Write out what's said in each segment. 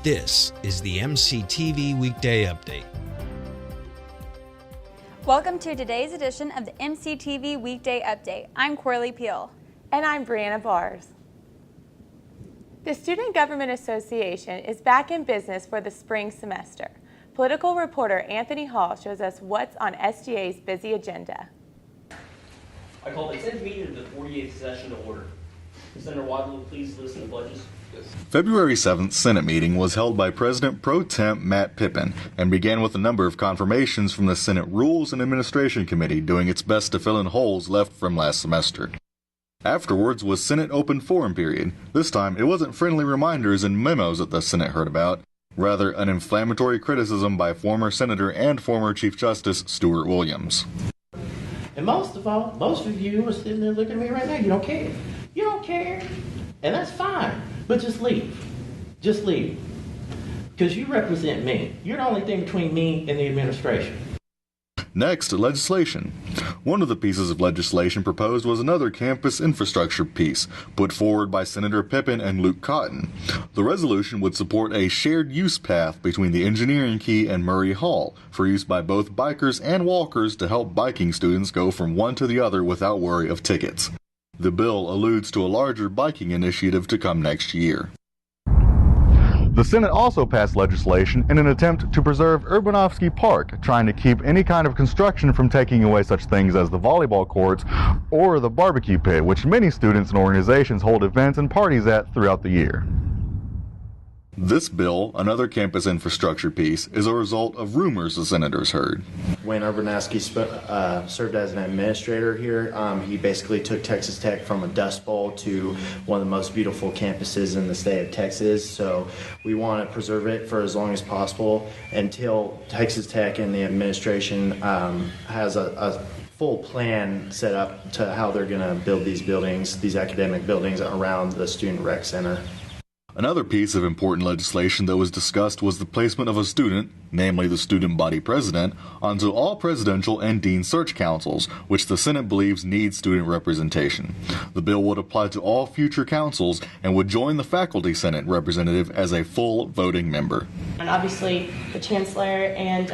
This is the MCTV Weekday Update. Welcome to today's edition of the MCTV Weekday Update. I'm Corley Peel. And I'm Brianna Bars. The Student Government Association is back in business for the spring semester. Political reporter Anthony Hall shows us what's on SGA's busy agenda. I call the 10th meeting of the 48th session to order. Senator Wadley, please listen to the pledges. February 7th Senate meeting was held by President Pro Tem Matt Pippin and began with a number of confirmations from the Senate Rules and Administration Committee doing its best to fill in holes left from last semester. Afterwards was Senate open forum period. This time it wasn't friendly reminders and memos that the Senate heard about, rather an inflammatory criticism by former Senator and former Chief Justice Stuart Williams. And most of all, most of you are sitting there looking at me right now, you don't care. You don't care. And that's fine. But just leave. Just leave. Because you represent me. You're the only thing between me and the administration. Next, legislation. One of the pieces of legislation proposed was another campus infrastructure piece, put forward by Senator Pippin and Luke Cotton. The resolution would support a shared use path between the Engineering Key and Murray Hall for use by both bikers and walkers to help biking students go from one to the other without worry of tickets. The bill alludes to a larger biking initiative to come next year. The Senate also passed legislation in an attempt to preserve Urbanovsky Park, trying to keep any kind of construction from taking away such things as the volleyball courts or the barbecue pit, which many students and organizations hold events and parties at throughout the year. This bill, another campus infrastructure piece, is a result of rumors the senators heard. When Urbanovsky served as an administrator here, he basically took Texas Tech from a dust bowl to one of the most beautiful campuses in the state of Texas. So we want to preserve it for as long as possible until Texas Tech and the administration has a full plan set up to how they're going to build these buildings, these academic buildings around the Student Rec Center. Another piece of important legislation that was discussed was the placement of a student, namely the student body president, onto all presidential and dean search councils, which the Senate believes need student representation. The bill would apply to all future councils and would join the faculty senate representative as a full voting member. And obviously the chancellor and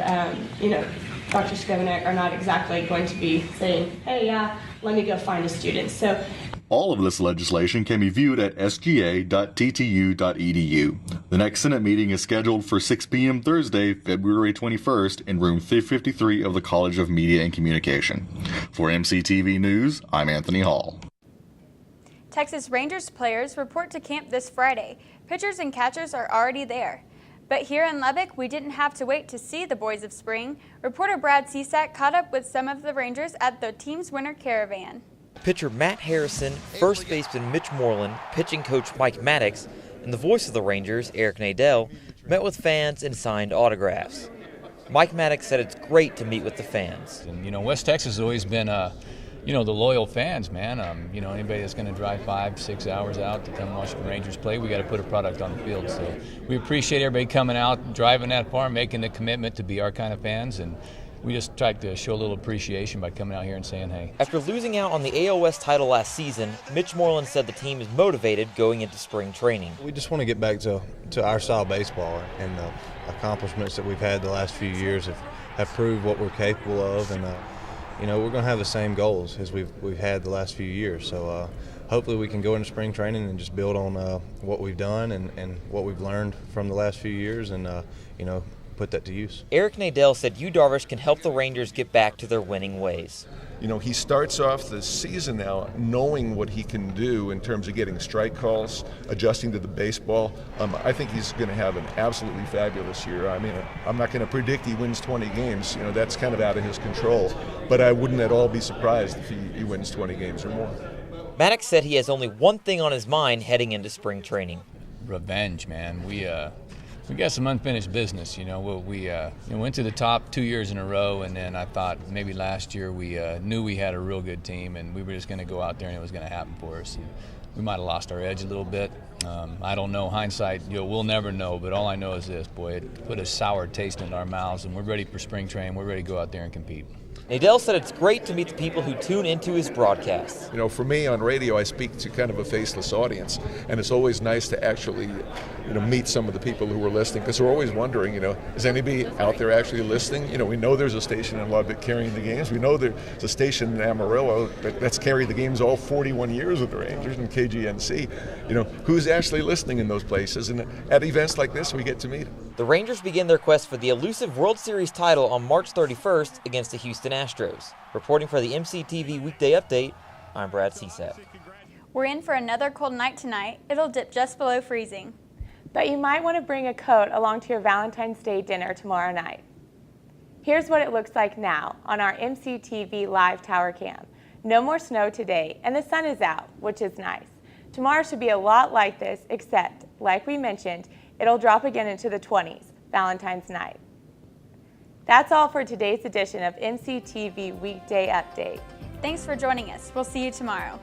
Dr. Skovanec are not exactly going to be saying, hey, let me go find a student. So all of this legislation can be viewed at sga.ttu.edu. The next Senate meeting is scheduled for 6 p.m. Thursday, February 21st in room 353 of the College of Media and Communication. For MCTV News, I'm Anthony Hall. Texas Rangers players report to camp this Friday. Pitchers and catchers are already there. But here in Lubbock, we didn't have to wait to see the boys of spring. Reporter Brad Cisak caught up with some of the Rangers at the team's winter caravan. Pitcher Matt Harrison, first baseman Mitch Moreland, pitching coach Mike Maddox, and the voice of the Rangers, Eric Nadel, met with fans and signed autographs. Mike Maddox said it's great to meet with the fans. And, West Texas has always been, the loyal fans, man. Anybody that's going to drive 5-6 hours out to come watch the Rangers play, we got to put a product on the field. So we appreciate everybody coming out, driving that far, making the commitment to be our kind of fans, and we just tried to show a little appreciation by coming out here and saying hey. After losing out on the AOS title last season, Mitch Moreland said the team is motivated going into spring training. We just want to get back to our style of baseball, and the accomplishments that we've had the last few years have proved what we're capable of, and we're going to have the same goals as we've had the last few years. So hopefully we can go into spring training and just build on what we've done and what we've learned from the last few years, and put that to use. Eric Nadel said Yu Darvish can help the Rangers get back to their winning ways. He starts off the season now knowing what he can do in terms of getting strike calls, adjusting to the baseball. I think he's going to have an absolutely fabulous year. I mean, I'm not going to predict he wins 20 games. That's kind of out of his control. But I wouldn't at all be surprised if he wins 20 games or more. Maddox said he has only one thing on his mind heading into spring training. Revenge, man. We got some unfinished business, we went to the top 2 years in a row, and then I thought maybe last year we knew we had a real good team, and we were just going to go out there and it was going to happen for us. And we might have lost our edge a little bit. I don't know, hindsight, we'll never know, but all I know is this, boy, it put a sour taste in our mouths, and we're ready for spring training. We're ready to go out there and compete. Nadell said it's great to meet the people who tune into his broadcasts. You know, for me on radio, I speak to kind of a faceless audience, and it's always nice to actually, meet some of the people who are listening, because we're always wondering, is anybody out there actually listening? We know there's a station in Lubbock carrying the games. We know there's a station in Amarillo that's carried the games all 41 years with the Rangers and KGNC. Who's actually listening in those places? And at events like this, we get to meet them. The Rangers begin their quest for the elusive World Series title on March 31st against the Houston Astros. Reporting for the MCTV Weekday Update, I'm Brad Cisak. We're in for another cold night tonight. It'll dip just below freezing. But you might want to bring a coat along to your Valentine's Day dinner tomorrow night. Here's what it looks like now on our MCTV live tower cam. No more snow today, and the sun is out, which is nice. Tomorrow should be a lot like this, except, like we mentioned, it'll drop again into the 20s, Valentine's night. That's all for today's edition of MCTV Weekday Update. Thanks for joining us. We'll see you tomorrow.